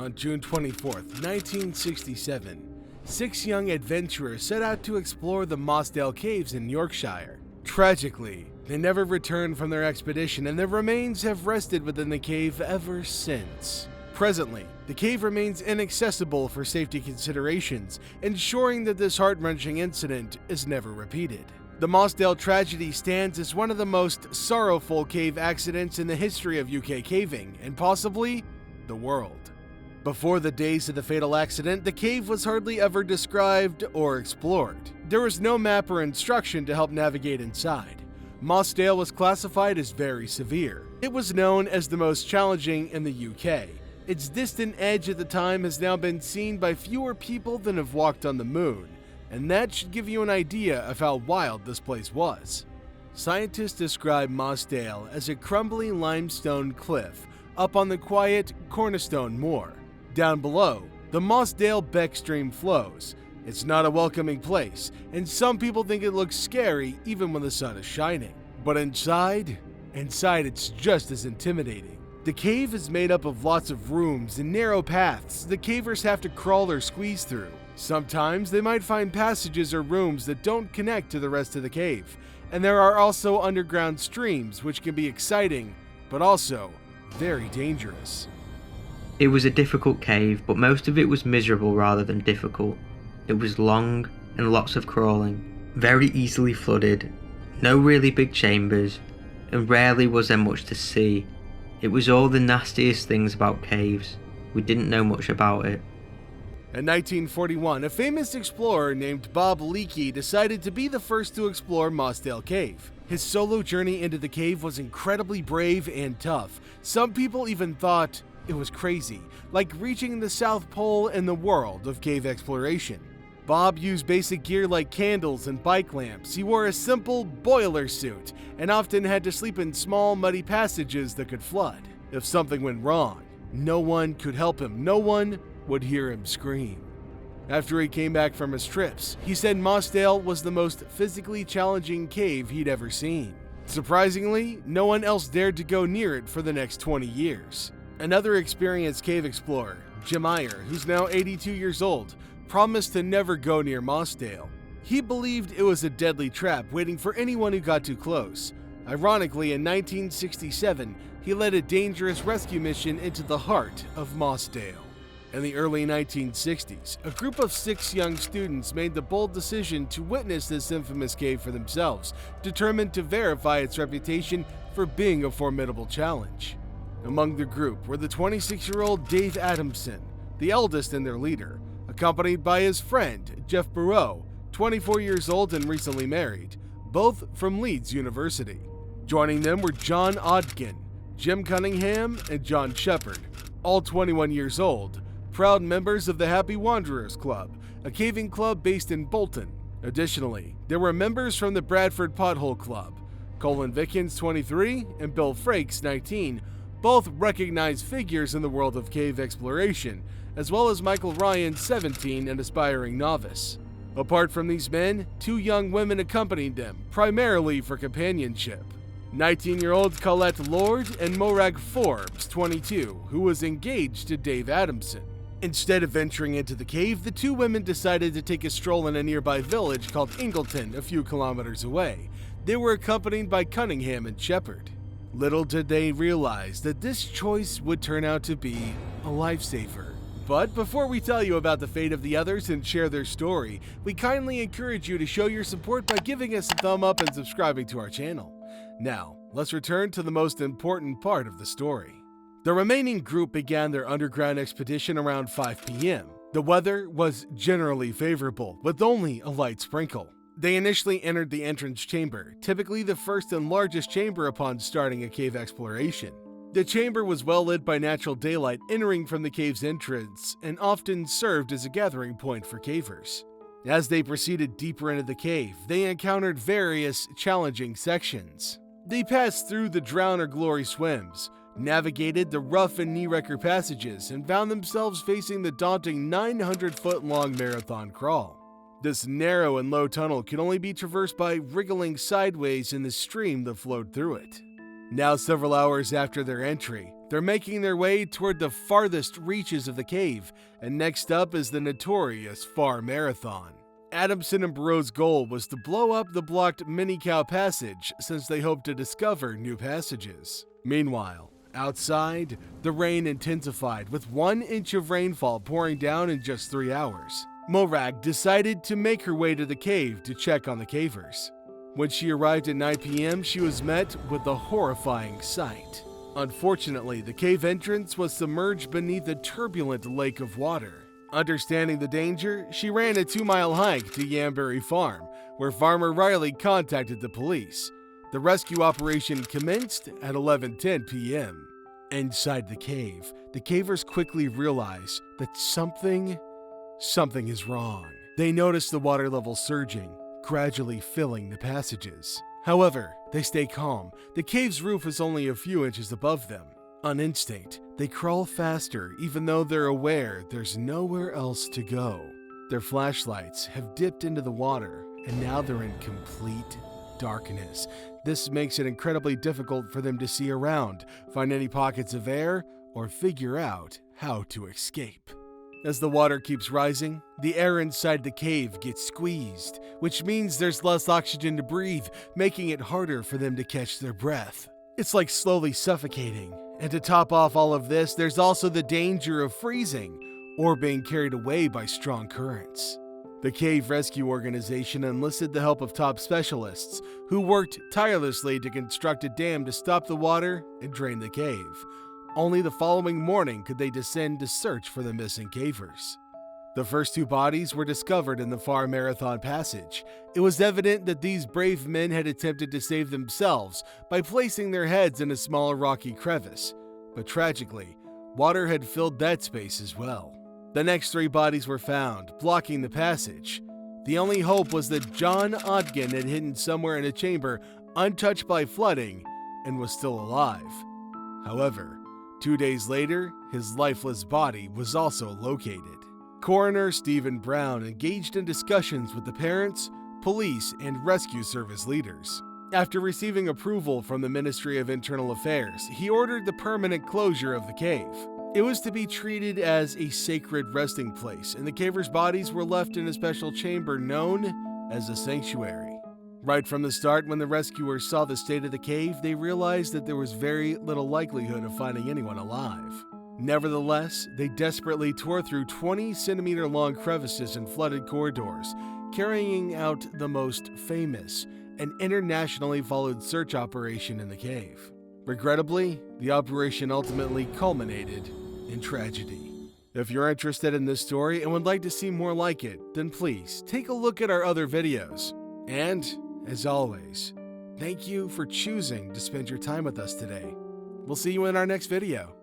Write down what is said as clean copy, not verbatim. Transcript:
on June 24, 1967, 6 young adventurers set out to explore the Mossdale caves in Yorkshire. Tragically, they never returned from their expedition, and their remains have rested within the cave ever since. Presently, the cave remains inaccessible for safety considerations, ensuring that this heart-wrenching incident is never repeated. The Mossdale tragedy stands as one of the most sorrowful cave accidents in the history of UK caving, and possibly the world. Before the days of the fatal accident, the cave was hardly ever described or explored. There was no map or instruction to help navigate inside. Mossdale was classified as very severe. It was known as the most challenging in the UK. Its distant edge at the time has now been seen by fewer people than have walked on the moon, and that should give you an idea of how wild this place was. Scientists describe Mossdale as a crumbly limestone cliff up on the quiet Cornerstone Moor. Down below, the Mossdale Beck stream flows. It's not a welcoming place, and some people think it looks scary even when the sun is shining. But inside it's just as intimidating. The cave is made up of lots of rooms and narrow paths the cavers have to crawl or squeeze through. Sometimes they might find passages or rooms that don't connect to the rest of the cave, and there are also underground streams which can be exciting, but also very dangerous. It was a difficult cave, but most of it was miserable rather than difficult. It was long and lots of crawling, very easily flooded, no really big chambers, and rarely was there much to see. It was all the nastiest things about caves. We didn't know much about it. In 1941, a famous explorer named Bob Leakey decided to be the first to explore Mossdale Cave. His solo journey into the cave was incredibly brave and tough. Some people even thought it was crazy, like reaching the South Pole in the world of cave exploration. Bob used basic gear like candles and bike lamps. He wore a simple boiler suit and often had to sleep in small, muddy passages that could flood. If something went wrong, no one could help him. No one would hear him scream. After he came back from his trips, he said Mossdale was the most physically challenging cave he'd ever seen. Surprisingly, no one else dared to go near it for the next 20 years. Another experienced cave explorer, Jim Iyer, who's now 82 years old, promised to never go near Mossdale. He believed it was a deadly trap waiting for anyone who got too close. Ironically, in 1967, he led a dangerous rescue mission into the heart of Mossdale. In the early 1960s, a group of 6 young students made the bold decision to witness this infamous cave for themselves, determined to verify its reputation for being a formidable challenge. Among the group were the 26-year-old Dave Adamson, the eldest and their leader, accompanied by his friend, Jeff Burrow, 24 years old and recently married, both from Leeds University. Joining them were John Odkin, Jim Cunningham, and John Shepard, all 21 years old, proud members of the Happy Wanderers Club, a caving club based in Bolton. Additionally, there were members from the Bradford Pothole Club, Colin Vickens, 23, and Bill Frakes, 19, both recognized figures in the world of cave exploration, as well as Michael Ryan, 17, an aspiring novice. Apart from these men, 2 young women accompanied them, primarily for companionship. 19-year-old Colette Lord and Morag Forbes, 22, who was engaged to Dave Adamson. Instead of venturing into the cave, the 2 women decided to take a stroll in a nearby village called Ingleton, a few kilometers away. They were accompanied by Cunningham and Shepard. Little did they realize that this choice would turn out to be a lifesaver. But before we tell you about the fate of the others and share their story, we kindly encourage you to show your support by giving us a thumb up and subscribing to our channel. Now, let's return to the most important part of the story. The remaining group began their underground expedition around 5 p.m. The weather was generally favorable, with only a light sprinkle. They initially entered the entrance chamber, typically the first and largest chamber upon starting a cave exploration. The chamber was well lit by natural daylight entering from the cave's entrance and often served as a gathering point for cavers. As they proceeded deeper into the cave, they encountered various challenging sections. They passed through the Drown or Glory swims, navigated the rough and knee-wrecker passages, and found themselves facing the daunting 900-foot-long marathon crawl. This narrow and low tunnel could only be traversed by wriggling sideways in the stream that flowed through it. Now, several hours after their entry, They're making their way toward the farthest reaches of the cave, and next up is the notorious Far Marathon. Adamson and Barreau's goal was to blow up the blocked Mini-Cow Passage since they hoped to discover new passages. Meanwhile, outside, the rain intensified with 1 inch of rainfall pouring down in just 3 hours. Morag decided to make her way to the cave to check on the cavers. When she arrived at 9 p.m., she was met with a horrifying sight. Unfortunately, the cave entrance was submerged beneath a turbulent lake of water. Understanding the danger, she ran a 2-mile hike to Yambury Farm, where Farmer Riley contacted the police. The rescue operation commenced at 11:10 p.m. Inside the cavers quickly realize that something is wrong. They notice the water level surging, gradually filling the passages. However, they stay calm. The cave's roof is only a few inches above them. On instinct, they crawl faster even though they're aware there's nowhere else to go. Their flashlights have dipped into the water, and now they're in complete darkness. This makes it incredibly difficult for them to see around, find any pockets of air, or figure out how to escape. As the water keeps rising, the air inside the cave gets squeezed, which means there's less oxygen to breathe, making it harder for them to catch their breath. It's like slowly suffocating, and to top off all of this, there's also the danger of freezing or being carried away by strong currents. The Cave Rescue Organization enlisted the help of top specialists, who worked tirelessly to construct a dam to stop the water and drain the cave. Only the following morning could they descend to search for the missing cavers. The first 2 bodies were discovered in the Far Marathon Passage. It was evident that these brave men had attempted to save themselves by placing their heads in a small rocky crevice, but tragically, water had filled that space as well. The next 3 bodies were found, blocking the passage. The only hope was that John Odgen had hidden somewhere in a chamber untouched by flooding and was still alive. However, 2 days later, his lifeless body was also located. Coroner Stephen Brown engaged in discussions with the parents, police, and rescue service leaders. After receiving approval from the Ministry of Internal Affairs, he ordered the permanent closure of the cave. It was to be treated as a sacred resting place, and the cavers' bodies were left in a special chamber known as a sanctuary. Right from the start, when the rescuers saw the state of the cave, they realized that there was very little likelihood of finding anyone alive. Nevertheless, they desperately tore through 20-centimeter-long crevices and flooded corridors, carrying out the most famous and internationally followed search operation in the cave. Regrettably, the operation ultimately culminated in tragedy. If you're interested in this story and would like to see more like it, then please take a look at our other videos. And, as always, thank you for choosing to spend your time with us today. We'll see you in our next video.